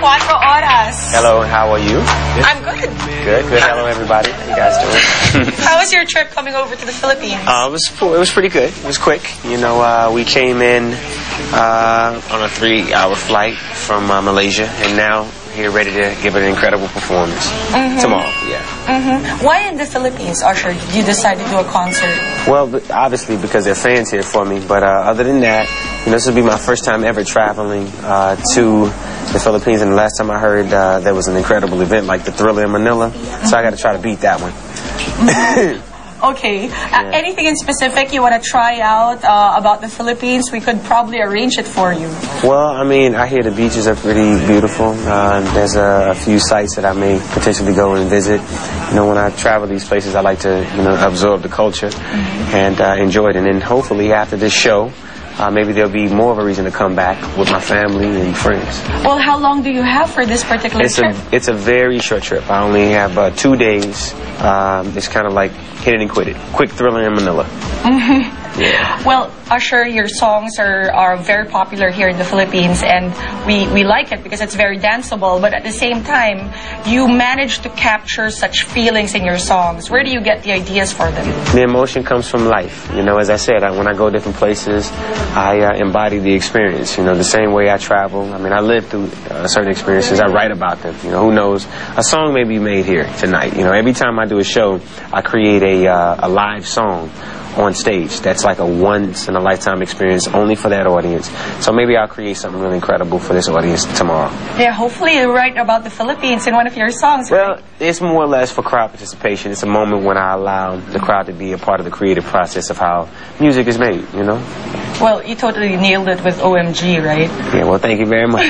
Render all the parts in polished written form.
24 oras. Hello, how are you? I'm good. Good. Hello, everybody. How you guys doing? How was your trip coming over to the Philippines? It was pretty good. It was quick. You know, we came in on a 3-hour flight from Malaysia, and now here ready to give an incredible performance tomorrow. Yeah. Why in the Philippines, Usher, did you decide to do a concert? Well, obviously because there are fans here for me, but other than that, you know, this will be my first time ever traveling to the Philippines, and the last time I heard there was an incredible event like the Thriller in Manila, so I got to try to beat that one. Okay. Anything in specific you want to try out about the Philippines? We could probably arrange it for you. Well, I mean, I hear the beaches are pretty beautiful. There's a few sites that I may potentially go and visit. You know, when I travel these places, I like to, you know, absorb the culture and enjoy it. And then hopefully after this show, maybe there'll be more of a reason to come back with my family and friends. Well, how long do you have for this particular trip? It's a very short trip. I only have 2 days. It's kind of like hit it and quit it. Quick Thriller in Manila. Yeah. Well, Usher, your songs are very popular here in the Philippines, and we like it because it's very danceable, but at the same time, you manage to capture such feelings in your songs. Where do you get the ideas for them? The emotion comes from life. You know, as I said, when I go different places, I embody the experience. You know, the same way I travel. I mean, I live through certain experiences. I write about them. You know, who knows? A song may be made here tonight. You know, every time I do a show, I create a live song on stage that's like a once-in-a-lifetime experience only for that audience. So maybe I'll create something really incredible for this audience tomorrow. Yeah, hopefully you write about the Philippines in one of your songs. Well, it's more or less for crowd participation. It's a moment when I allow the crowd to be a part of the creative process of how music is made, you know? Well, you totally nailed it with OMG, right? Yeah, well, thank you very much.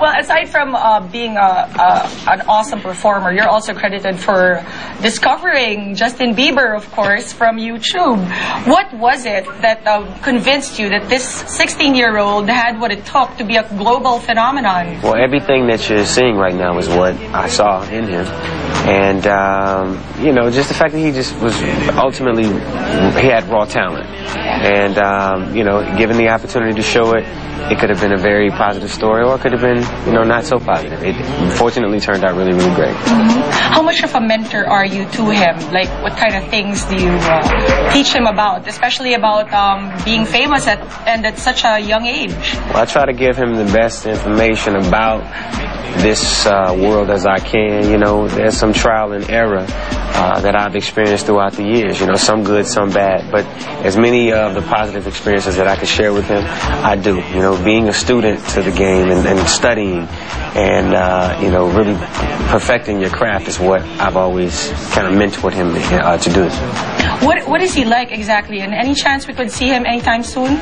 Well, aside from being an awesome performer, you're also credited for discovering Justin Bieber, of course, from YouTube. What was it that convinced you that this 16-year-old had what it took to be a global phenomenon? Well, everything that you're seeing right now is what I saw in him. And, you know, just the fact that he just was ultimately, he had raw talent. And, you know, given the opportunity to show it, it could have been a very positive story, or it could have been, you know, not so positive. It fortunately turned out really, really great. How much of a mentor are you to him? Like, what kind of things do you teach him about, especially about being famous at such a young age? Well, I try to give him the best information about this world as I can. You know, there's some trial and error that I've experienced throughout the years, you know, some good, some bad, but as many of the positive experiences that I could share with him, I do. You know, being a student to the game and studying and, you know, really perfecting your craft is what I've always kind of mentored him to do. What is he like exactly, and any chance we could see him anytime soon?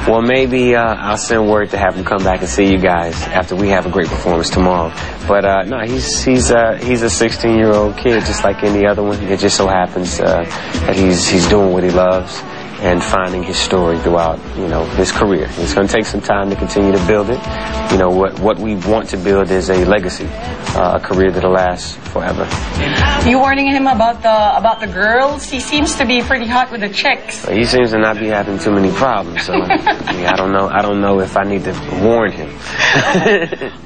Well, maybe I'll send word to have him come back and see you guys after we have a great performance tomorrow. But no, he's a 16-year-old kid just like any other one. It just so happens that he's doing what he loves and finding his story throughout, you know, his career. It's going to take some time to continue to build it. You know, what we want to build is a legacy, a career that'll last forever. You warning him about the girls? He seems to be pretty hot with the chicks. He seems to not be having too many problems, so yeah, I don't know if I need to warn him.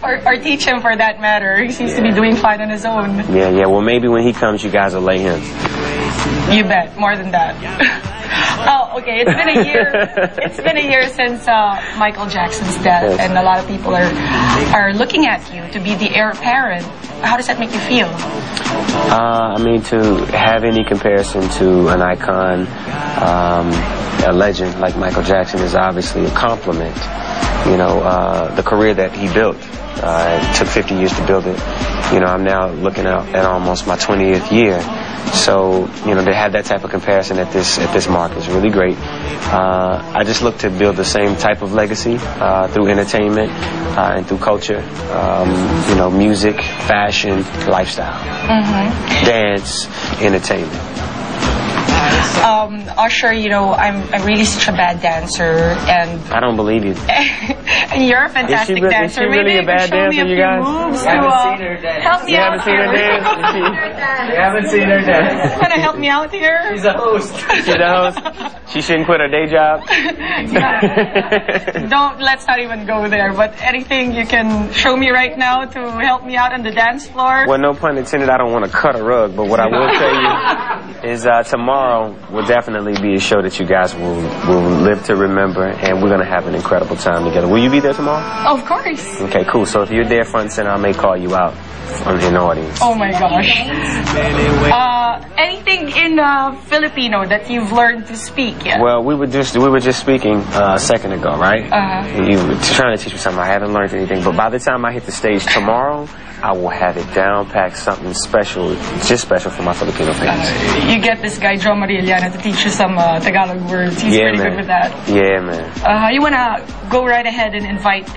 or teach him, for that matter. He seems to be doing fine on his own. Yeah, well, maybe when he comes, you guys will lay him. You bet, more than that. Oh, okay. It's been a year. It's been a year since Michael Jackson's death, and a lot of people are looking at you to be the heir apparent. How does that make you feel? I mean, to have any comparison to an icon, a legend like Michael Jackson is obviously a compliment. You know, the career that he built. It took 50 years to build it. You know, I'm now looking at almost my 20th year. So, you know, to have that type of comparison at this mark is really great. I just look to build the same type of legacy through entertainment and through culture. You know, music, fashion, lifestyle, dance, entertainment. Usher, you know, I'm really such a bad dancer, and I don't believe you. and you're a fantastic is dancer. she really Maybe a bad you could show dancer, me a you few guys? moves You haven't seen her dance. help me You out haven't seen her here. dance? You haven't seen her dance. Wanna help me out here? She's a host. She's the host. She shouldn't quit her day job. Let's not even go there. But anything you can show me right now to help me out on the dance floor? Well, no pun intended, I don't want to cut a rug, but what I will tell you is tomorrow will definitely be a show that you guys will live to remember, and we're going to have an incredible time together. Will you be there tomorrow? Of course. Okay, cool. So if you're there front and center, I may call you out in the audience. Oh my gosh. Anything in Filipino that you've learned to speak yet? Well, we were just speaking a second ago, right? You were trying to teach me something. I haven't learned anything, but by the time I hit the stage tomorrow, I will have it down packed, something special, just special for my Filipino fans. You get this guy, Joe Marillana, to teach you some Tagalog words. He's pretty good with that. Yeah, man. You want to go right ahead and invite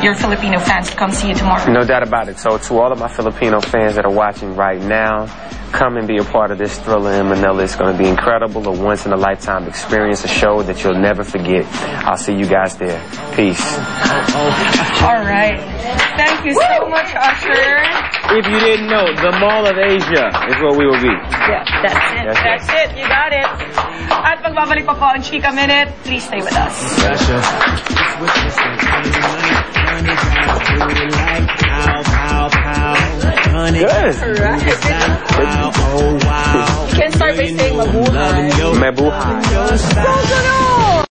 your Filipino fans to come see you tomorrow? No doubt about it. So to all of my Filipino fans that are watching right now, come and be a part of this Thriller in Manila. It's going to be incredible, a once-in-a-lifetime experience, a show that you'll never forget. I'll see you guys there. Peace. All right. Thank you so much, Usher. If you didn't know, the Mall of Asia is where we will be. Yeah, that's it. You got it. At magbabalik pa po ang Chika Minute. Please stay with us. Good. Right. You can start by saying mabuhay. Mabuhay. So,